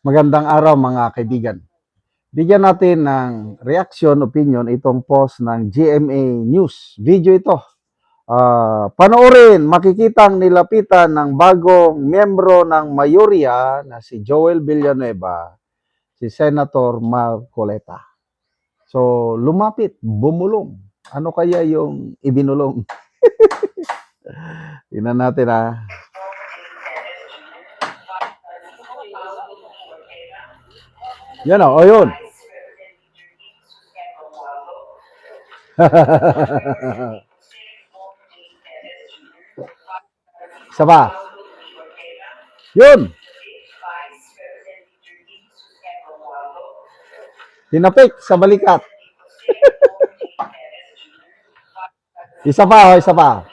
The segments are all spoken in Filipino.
Magandang araw mga kaibigan. Bigyan natin ng reaction, opinion itong post ng GMA News. Video ito. Panoorin, makikitang nilapitan ng bagong miyembro ng mayorya na si Joel Villanueva, si Senator Marcoleta. So, lumapit, bumulong. Ano kaya yung ibinulong? Tingnan natin ha. Yan o, yun. Isa pa. Yun. Tinapik sa balikat. Isa pa, isa pa.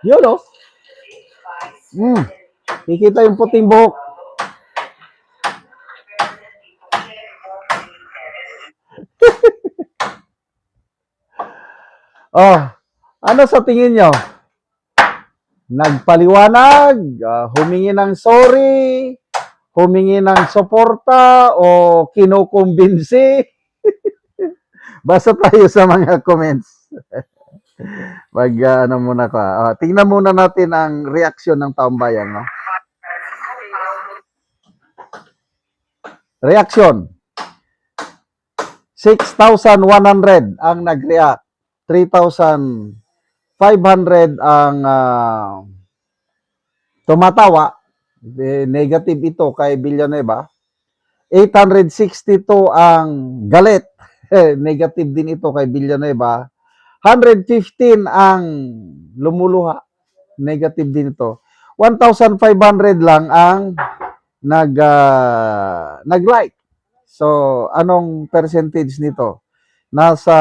Yun o. Kikita yung puting buhok. Oh, ano sa tingin nyo? Nagpaliwanag, humingi ng sorry, humingi ng suporta, o kinukumbinsi? Basta tayo sa mga comments. Ano muna ko. Tingnan muna natin ang reaksyon ng taong bayan. No? Reaksyon. 6,100 ang nag-react. 3,500 ang tumatawa. Negative ito kay Villanueva. 862 ang galit. Negative din ito kay Villanueva. 115 ang lumuluha. Negative din ito. 1,500 lang ang nag-like. So, anong percentage nito? Nasa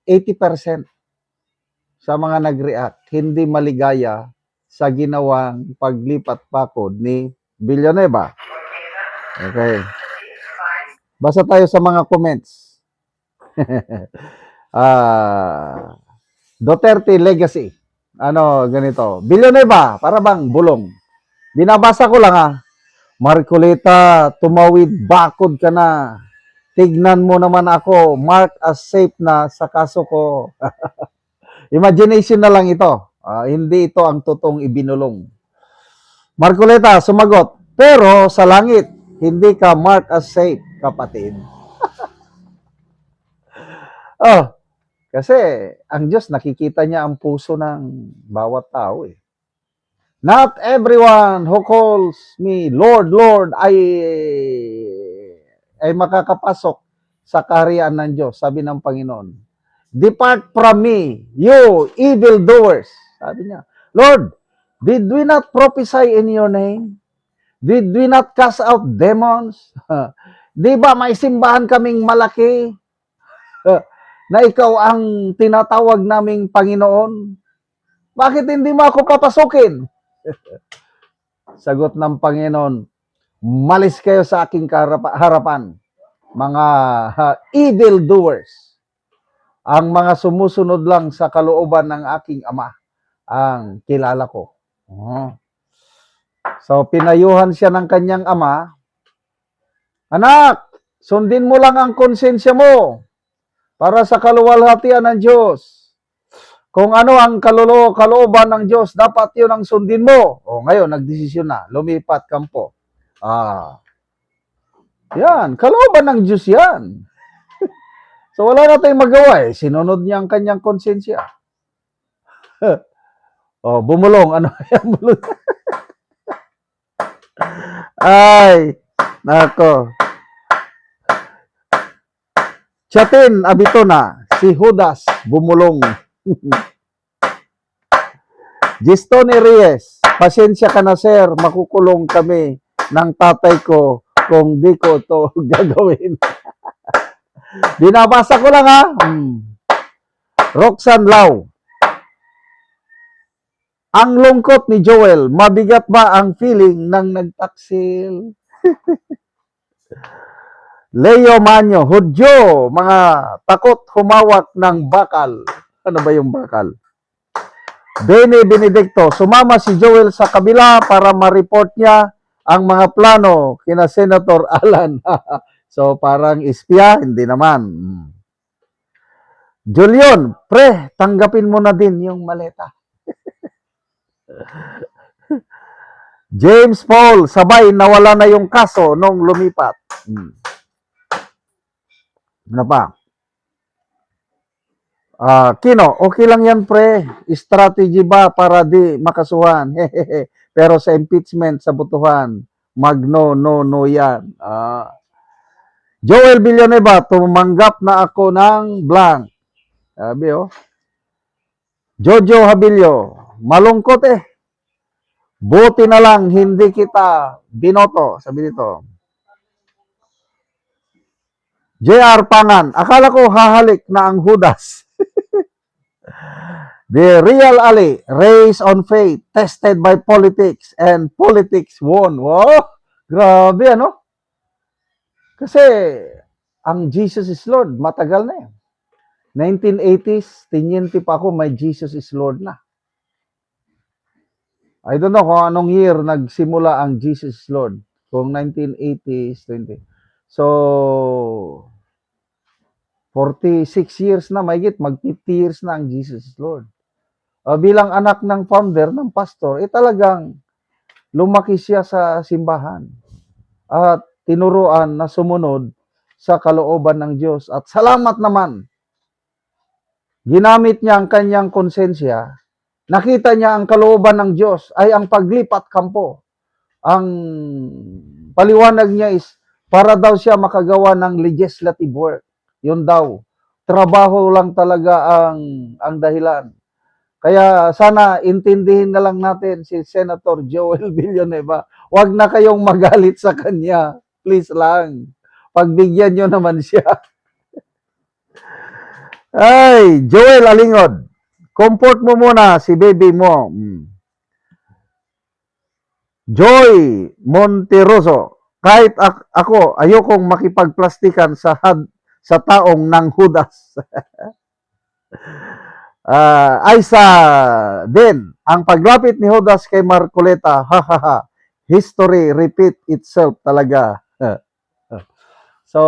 80% sa mga nag-react, hindi maligaya sa ginawang paglipat pakod ni Villanueva. Okay. Basa tayo sa mga comments. Duterte legacy. Ano, ganito. Villanueva, para bang bulong. Binabasa ko lang Marcoleta, tumawid bakod ka na. Tignan mo naman ako, mark as safe na sa kaso ko. Imagination na lang ito. Hindi ito ang totoong ibinulong. Marcoleta, sumagot, pero sa langit, hindi ka mark as safe, kapatid. Kasi ang Diyos, nakikita niya ang puso ng bawat tao eh. Not everyone who calls me Lord, Lord, ay makakapasok sa kaharian ng Diyos, sabi ng Panginoon. Depart from me, you evildoers. Sabi niya, Lord, did we not prophesy in your name? Did we not cast out demons? Di ba may simbahan kaming malaki na ikaw ang tinatawag naming Panginoon? Bakit hindi mo ako papasukin? Sagot ng Panginoon, malis kayo sa aking harapan, mga evil doers. Ang mga sumusunod lang sa kalooban ng aking ama ang kilala ko. So, pinayuhan siya ng kanyang ama, anak, sundin mo lang ang konsensya mo para sa kaluwalhatian ng Diyos. Kung ano ang kalooban ng Diyos, dapat yun ang sundin mo. Ngayon, nagdesisyon na. Lumipat kampo. Yan. Kalooban ng Diyos yan. So, wala na tayong magawa eh. Sinunod niya ang kanyang konsensya. Bumulong. Ano yan? Ay, nako. Chatin, abito na. Si Judas, bumulong. Gistone Reyes, pasensya ka na sir, makukulong kami ng tatay ko kung di ko to gagawin. Binabasa ko lang Roxanne Lau, ang lungkot ni Joel, mabigat ba ang feeling ng nagtaksil? Leo Manyo, Hudyo, mga takot humawak ng bakal. Ano ba yung bakal? Bene Benedicto, sumama si Joel sa kabila para ma-report niya ang mga plano kina Senator Alan. So parang ispya, hindi naman. Julian, pre, tanggapin mo na din yung maleta. James Paul, sabay nawala na yung kaso nung lumipat. Ano pa? Kino, okay lang yan pre. Strategy ba para di makasuhan? Pero sa impeachment, sa butuhan, no yan. Joel Villanueva, tumanggap na ako ng blank. Sabi Jojo Habilio, malungkot eh. Buti na lang hindi kita binoto, sabi nito. JR Pangan, akala ko hahalik na ang Judas. The real Ali, raised on faith, tested by politics, and politics won. Wow, grabe ano? Kasi ang Jesus is Lord, matagal na yan. 1980s, tinyenti pa ako, may Jesus is Lord na. I don't know kung anong year nagsimula ang Jesus is Lord. Kung 1980s, 20. So, 46 years na, mahigit, mag 50 years na ang Jesus is Lord. Bilang anak ng founder, ng pastor, talagang lumaki siya sa simbahan. At tinuruan na sumunod sa kalooban ng Diyos. At salamat naman, ginamit niya ang kanyang konsensya. Nakita niya ang kalooban ng Diyos ay ang paglipat kampo. Ang paliwanag niya is para daw siya makagawa ng legislative work. Yun daw. Trabaho lang talaga ang dahilan. Kaya sana intindihin na lang natin si Senator Joel Villanueva. Huwag na kayong magalit sa kanya. Please lang. Pagbigyan nyo naman siya. Ay, Joel Alingod. Comfort mo muna si baby mo. Joy Monteroso. Kahit ako, ayokong makipagplastikan sa taong ng Judas. Aisa din, ang paglapit ni Judas kay Marcoleta, history repeat itself talaga. So,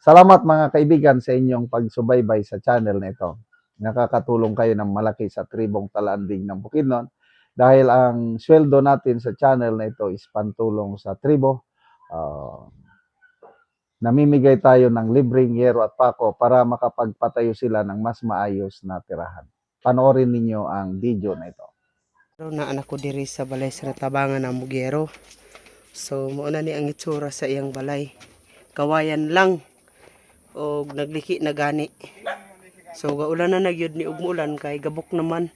salamat mga kaibigan sa inyong pagsubaybay sa channel na ito. Nakakatulong kayo ng malaki sa tribong Talanding ng Bukidnon dahil ang sweldo natin sa channel na ito is pantulong sa tribo. Namimigay tayo ng libreng yero at pako para makapagpatayo sila ng mas maayos na tirahan. Panoorin ninyo ang video na ito. Na anak ko diri sa balay sa Tabangan ng Mugero. So mao na ni ang itsura sa iyang balay. Kawayan lang o nagliki na gani. So gaulan na nagyud ni ugmulan kay gabok naman.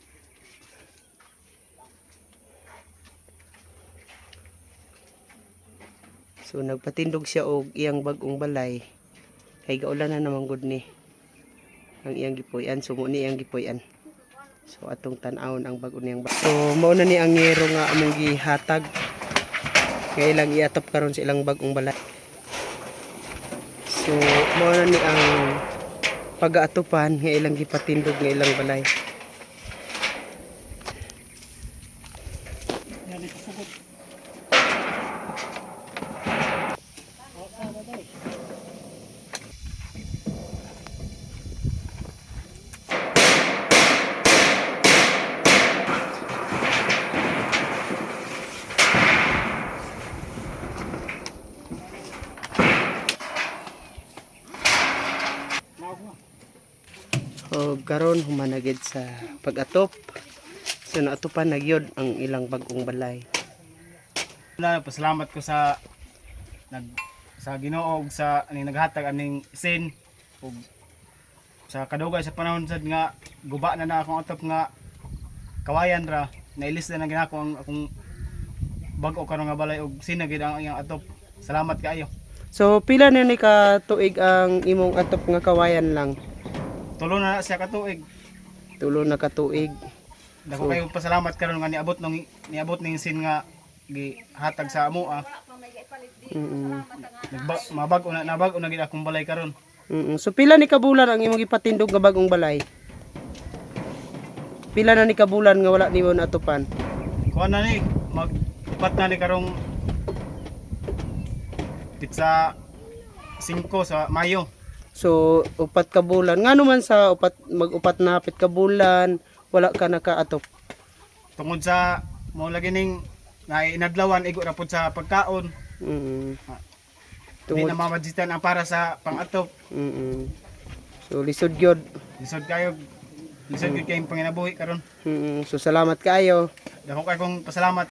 So nagpatindog siya og iyang bag-ong balay. Kay gaulan na naman gud ni ang iyang gipuy-an. So mo ni iyang gipuy-an. So atong tan-awon ang bag-o niyang balay. So mao na ni ang yero nga among gihatag. Kaya ilang iatop karon sa ilang bag-ong balay. So mao na ni ang pag-aatupan nga ilang gipatindog nga ilang balay. O karon humanagid sa pag-atop. So naatupan nagyod ang ilang bag-ong balay. Pasalamat ko sa Ginoo ug sa aning naghatag aning sin ug sa kadugay sa panahon sad nga guba na akong atop nga kawayan ra nailis na ginako ang akong bag-o karon nga balay ug sin na gid ang iyang atop. Salamat kaayo. So pila na ni ka tuig ang imong atop nga kawayan lang? Tulo na siya ka tuig. Tulo na ka tuig. Dako kayo pasalamat karon nga niabot ning sin nga gihatag sa amo Mabag-o na gid akong balay karon. So pila ni kabulan ang imong ipatindog nga bag-ong balay? Pila na ni kabulan nga wala nimo naatupan? Kuan na ni mag-upat na ni karong Pitsa 5 sa Mayo. So upat ka bulan. Ngano man sa mag-upat na pit ka bulan, wala ka nakaatop. Tungod sa mo lagi ning na inadlawan igo ra pud sa pagkaon. Mm. Hindi Tungod na mamajitan ang para sa pang-atop. mm. So lisod gyud. Lisod kayo kayong panginabuhi karon. So salamat kayo. Dako kay kong pasalamat